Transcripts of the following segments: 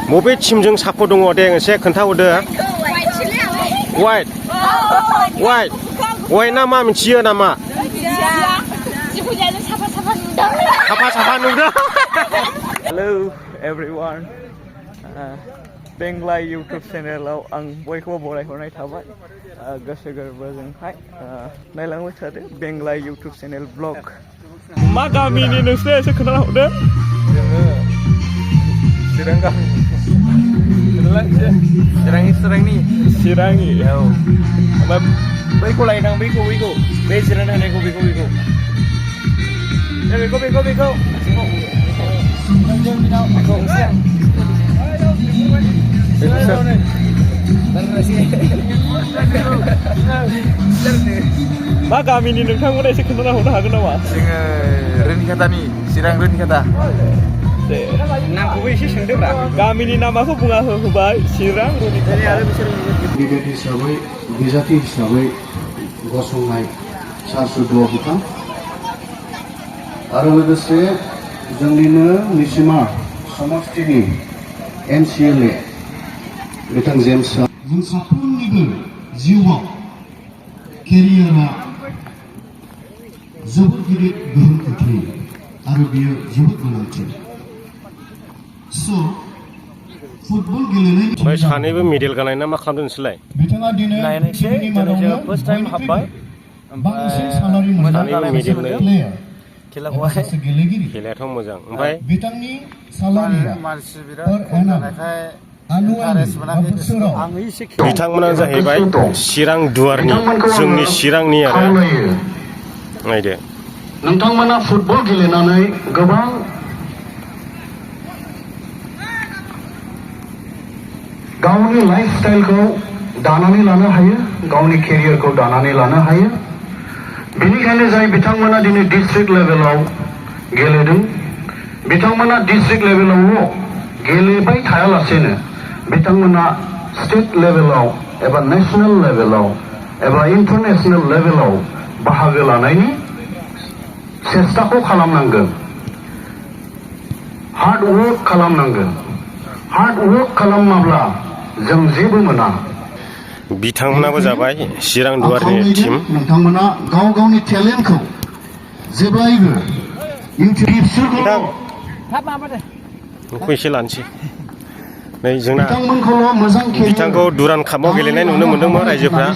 बबे टीमजों सापर्ट दङ दे एसे खोन्थाहरदो वाइट ना मा मिथियो नामा साफा नुदों Hello everyone बेंग्ला YouTube चेनेलाव आं बयखौबो बरायहरनाय थाबाय गोसो गोरबोजोंहाय नायलांबाय थादो बेंग्ला YouTube चेनेल ब्लग मा गामिनि नोंसोर एसे खोन्थाना हरदो चिरां गामि चिरांनि औ ओमफ्राय बैखौ लायनां बैखौ बे जिरायना थानायखौ बेखौ मा गामिनि नोंथांमोना एसे खोन्थाना हरनो हागोन नामा जोङो रोनिखातानि चिरां रोनिखाता नामखौबो एसे सोंदोब्रा गामिनि नामाखौ बुंना होबाय चिरां रोनिखाता आरो बिसोर केन्डिडेट हिसाबै बिजाथि हिसाबै गसंनाय सार सुदुआ बिथां आरो लोगोसे जोंनिनो निसिमा समष्टिनि NCLA बिथां जेम्स जों साफ्रोमनिबो जिउआव केरियारा जोबोद गिदिर गोहोम खोख्लैयो आरो बेयो जोबोद गोनांथि फुटबल गेलेनाय ओमफ्राय सानैबो मेडेल गालाय ना मा खालामदों नोंसोरलाय बिथाङा दिनै फार्स्ट टाइम हाबबाय बांसिन सालारि मोननाय खेलायाथ' मोजां ओमफ्राय बिथांनि सालारिया बिथांमोना जाहैबाय चिरां दुवारनि जोंनि चिरांनि आरो नायदो नोंथांमोना फुटबल गेलेनानै गोबां गावनि लाइफ स्टाइलखौ दानानै लानो हायो गावनि केरियारखौ दानानै लानो हायो बेनिखायनो जाय बिथांमोना दिनै डिस्ट्रिक्ट लेभेलाव गेलेदों बिथांमोना डिस्ट्रिक्ट लेभेलावल' गेलेबाय थायालासेनो बिथांमोना स्टेट लेभेलाव एबा नेशनेल लेभेलाव एबा इन्टारनेशनेल लेभेलाव बाहागो लानायनि सेस्टाखौ खालामनांगोन हार्ड वर्क खालामनांगोन हार्ड वर्क खालामाब्ला जों जेबो मोना बिथांमोनाबो जाबाय चिरां दुवारनि टीम नोंथांमोना गाव गावनि टेलेन्टखौ जेब्लायबो नोंखौ एसे लानोसै नै जोंना बिथांखौ दुरान कापआव गेलेनाय नुनो मोन्दोंमोन रायजोफ्रा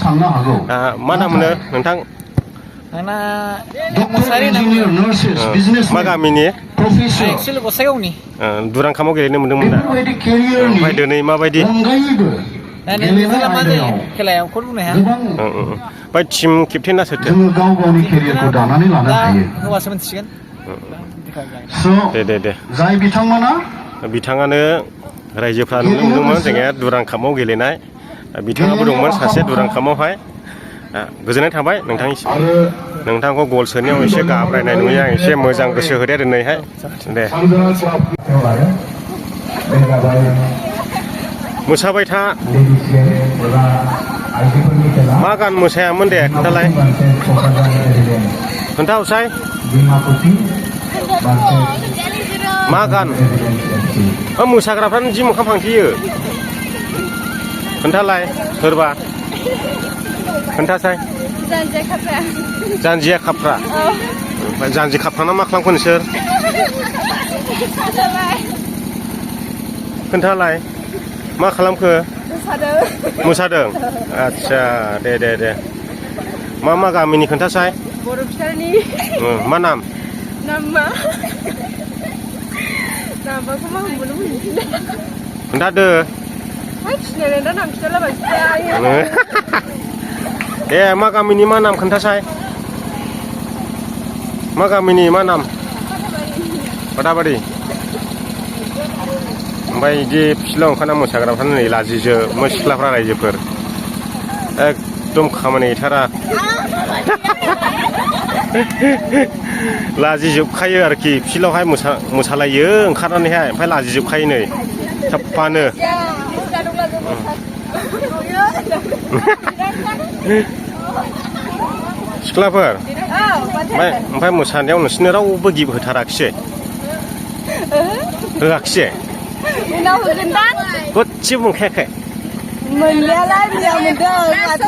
मा नाम मोनो नोंथां मा गामिनि दुरान कापआव गेलेनो मोन्दोंमोन दा ओमफ्राय दिनै माबायदि ओमफ्राय टीम केप्टेना सोरथो गाव गावनि केरियारखौ दानानै लानो हायो हौवासो मोनथिगोन दे जाय बिथांमोना बिथाङानो रायजोफ्रा नुनो मोन्दोंमोन जोंनिया दुरान कापआव गेलेनाय बिथाङाबो दंमोन सासे दुरान कापआवहाय गोजोननाय थाबाय नोंथांखौ गल सोनायाव एसे गाब्रायनाय नुयो आं एसे मोजां गोसो होदे दिनैहाय दे मोसाबाय था मा गान मोसायामोन दे खोन्थालाय खोन्थाहरसाय मा गान मोसाग्राफ्रानो जि मोखां फांथेयो खोन्थालाय सोरबा खोन्थासाय जानजिया खाफ्रा ओमफ्राय जानजि खाफ्राना मा खालामखो नोंसोर खोन्थालाय मा खालामखो मोसादों आदसा दे मा गामिनि खोन्थासाय मा नाम खोन्थादो दे मा गामिनि मा नाम खोन्थासाय मा गामिनि मा नाम फाथाबारि ओमफ्राय बिदि फिल्डआव ओंखारना मोसाग्राफ्रानो नै लाजिजोबो सिख्लाफ्रा रायजोफोर एकदम खामानि गैथारा लाजिजोबखायो आरोखि फिल्डआवहाय मोसालायो ओंखारनानैहाय ओमफ्राय लाजिजोबखायो नै साफानो सिख्लाफोर ओमफ्राय मोसानायाव नोंसोरनो रावबो गिफ्ट होथाराखिसै होआखिसै उनाव होगोनदां गदसि बुंखायाखै मोननायालाय मोजां मोनदों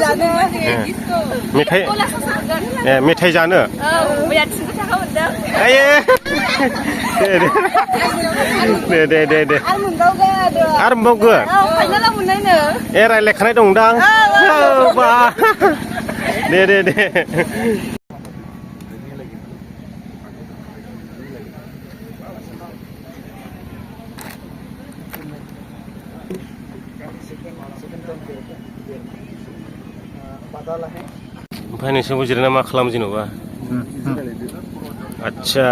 जानो मेथाइ मेथाइ जानो औ मैया 300 थाखा मोनदों आये दे आरो मोनबावगोन आरो मोनबावगोन औ फाइनालाव मोननायनो ए रायलायखानाय दंदां औ बा दे ओमफ्राय नोंसोरबो जिरायना मा खालामो जेन'बा आदसा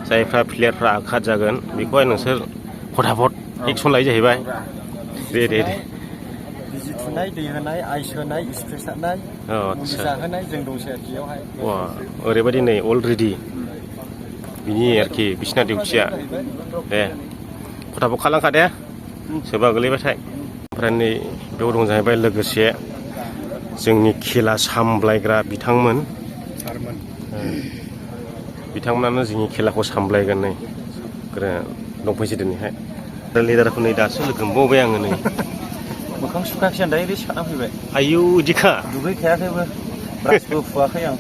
जायफ्रा प्लेयारफ्रा आघात जागोन बेखौहाय नोंसोर फटाफट एक्सन लायो जाहैबाय दे बिजि थुनाय दै होनाय आइस होनाय स्प्रे सारनाय मुलि जाहोनाय जों दंसै आरोखि बेयावहाय वा ओरैबायदि नै अलरेडि बिनि आरोखि बिसिना डिउटिया दे फटाफट खालामखा दे सोरबा गोलैबाथाय ओमफ्राय नै बेयाव दं जाहैबाय लोगोसे जोंनि खेला सामलायग्रा बिथांमोन बिथांमोनानो जोंनि खेलाखौ सामलायगोन नै दंफैसै दिनैहाय लिडारखौ नै दासो लोगो मोनबावबाय आङो नै मोखां सुखायाखै आं डाइरेक्ट साना फैबाय आयौ इदिखा दुगैखायाखैबो ब्रासबो फुवाखै आं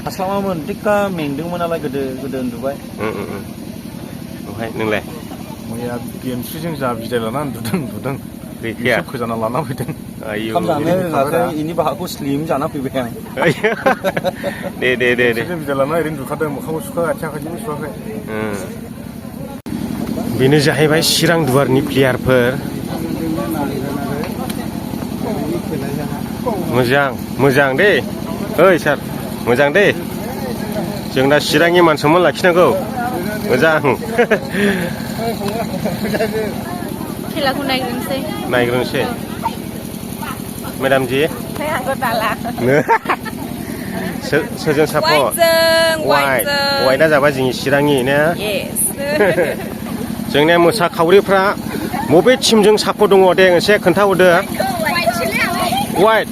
हास्लाबामोन टिक्का मेंदोंमोन नालाय गोदो उन्दुबाय ओमफ्राय नोंलाय मैया गेमस्रिजों जा बिदाय लाना उन्दुदों गैखाया फोजाना लाना फैदों आयौ ओंखाम जानो रोङाखै इनि बाहागखौ स्लिम जाना फैबाय आं दे बिदाय लाना ओरैनो दुखादों मोखांबो सुखाखै आथिं आखाइजोंबो सुखाखै बेनो जाहैबाय चिरां दुवारनि प्लेयारफोर मोजां दे ओइ सार मोजां दे जों दा चिरांनि मान सनमान लाखिनांगौ मोजां खेलाखौ नायग्रोनोसै मेडाम जी सोरजों सापर्ट वाइटआ जाबाय जोंनि चिरांनि ना जोंनिया मोसाखावरिफ्रा बबे टिमजों सापर्ट दङ दे एसे खोन्थाहरदो वाइट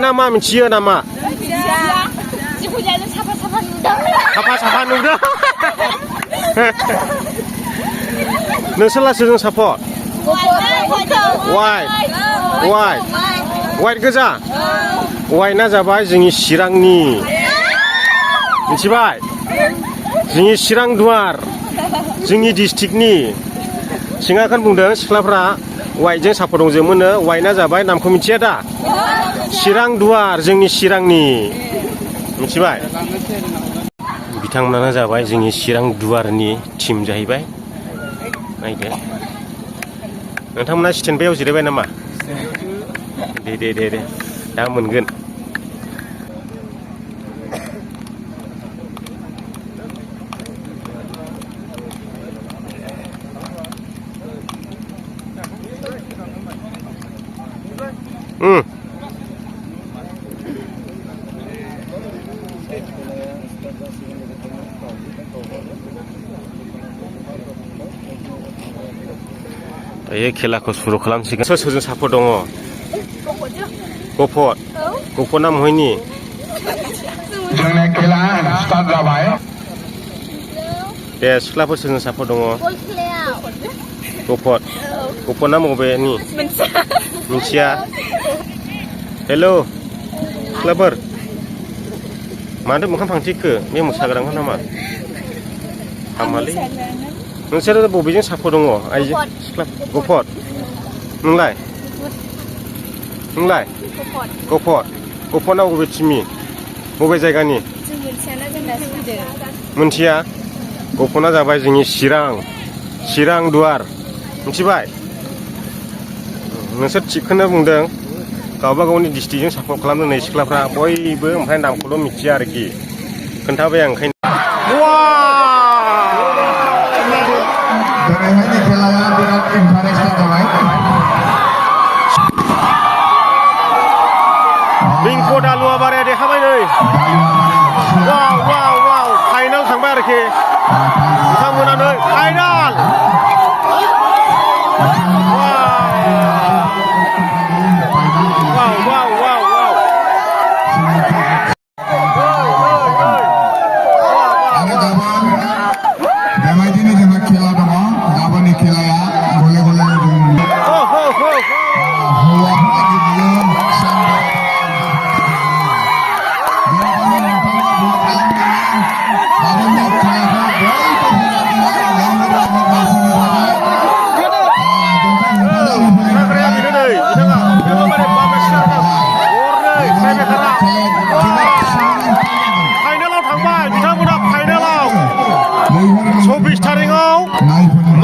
ना मा मिथियो नामा साफा नुदों नोंसोरलाय सोरजों सापर्ट वाइट गोजा वाइटआ जाबाय जोंनि चिरांनि मिथिबाय जोंनि चिरां दुवार जोंनि डिस्ट्रिक्टनि सिङाखौनो बुंदों सिख्लाफ्रा वाइटजों सापर्ट दंजोबोनो वाइटआ जाबाय नामखौ मिथिया दा चिरां दुवार जोंनि चिरांनि मिथिबाय बिथांमोनानो जाबाय जोंनि चिरां दुवारनि टिम जाहैबाय नायदो नोंथांमोना स्टेन्ड बायाव जिरायबाय नामा दे दा मोनगोन दायो खेलाखौ सुरु खालामसिगोन सोरजों सापर्ट दङ गफर ना महैनि जोंनि खेला स्टार्ट जाबाय दे सिख्लाफोर सोरजों सापर्ट दङ गफर ना बबेनि मिथिया हेलौ सिख्लाफोर माथो मोखां फांथिखो बे मोसाग्राखौ नामा हामालै नोंसोर बबेजों सापर्ट दङ आइजो सिख्ला गफर नोंलाय गफरना बबे टिमनि बबे जायगानि मोनथिया गफरना जाबाय जोंनि चिरां दुवार मिथिबाय नोंसोर थिगखौनो बुंदों गावबा गावनि डिस्ट्रिक्टजों सापर्ट खालामदों नै सिख्लाफ्रा बयबो ओमफ्राय नामखौल' मिथिया आरोखि खोन्थाबाय आं ओंखायनो दिनैहायनि खेलाया बिराद इन्टारेस्टिं जाबाय बिंख' दालुआ बाराया देखाबाय नै वाव फाइनाल थांबाय आरोखि बिथांमोना नै फाइनाल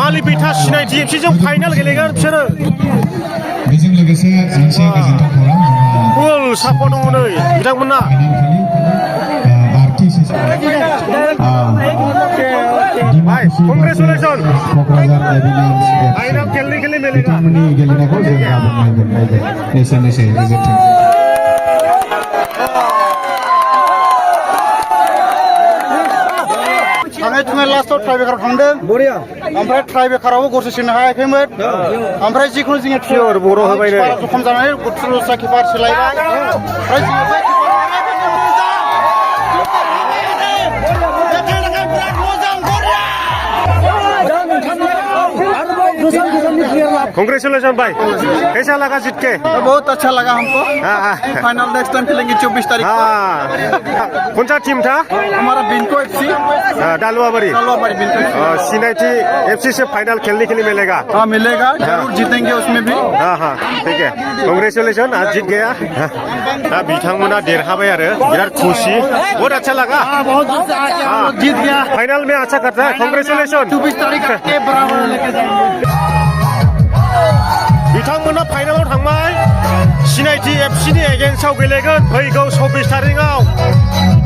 बालिबिथा सिनायथि एफसिजों फाइनाल गेलेगोन बिसोरो बेजों लोगोसे मोनसे गोजोनथाव खौरां फुल सापर्ट दङ नै बिथांमोना भाई कंग्रेचुलेसन फाइनाल खेलनि खेलि मेलेगा गेलेनायखौ जों गाबोन नायगोन एसेनोसै गोजोन्थों थाङै थुङै लास्टआव ट्राइबेकाराव थांदों बरिया ओमफ्राय ट्राइबेकारावबो गरसे सोनो हायाखैमोन ओमफ्राय जिखुनु जोङो पियर बर' होबायनो खम जानानै दस्रा किपार सोलायबाय ओमफ्राय जोङो बै कंग्रेचुलेसन भाई कैसा लगा जीत के बहुत अच्छा लगा हमको फाइनल नेक्स्ट टाइम खेलेंगे 24 तारीख को कौन सा टीम था हमारा बिनको एफसी डालुआबाड़ी बिनको सिनाइटी एफसी से फाइनल खेलने के लिए मिलेगा हाँ मिलेगा जरूर जीतेंगे उसमें भी हाँ ठीक है कंग्रेचुलेसन आज जीत गया दा बिथांमोना देरहाबाय आरो बिराद खुशी बहुत अच्छा लगा बहुत जीत गया फाइनल में अच्छा करता है कंग्रेचुलेसन 24 तारीख के बराबर लेके जाएंगे बिथांमोना फाइनालाव थांबाय सिनाइटी एफसिनि एगेन्स्टआव गेलेगोन फैगौ 24 तारिखआव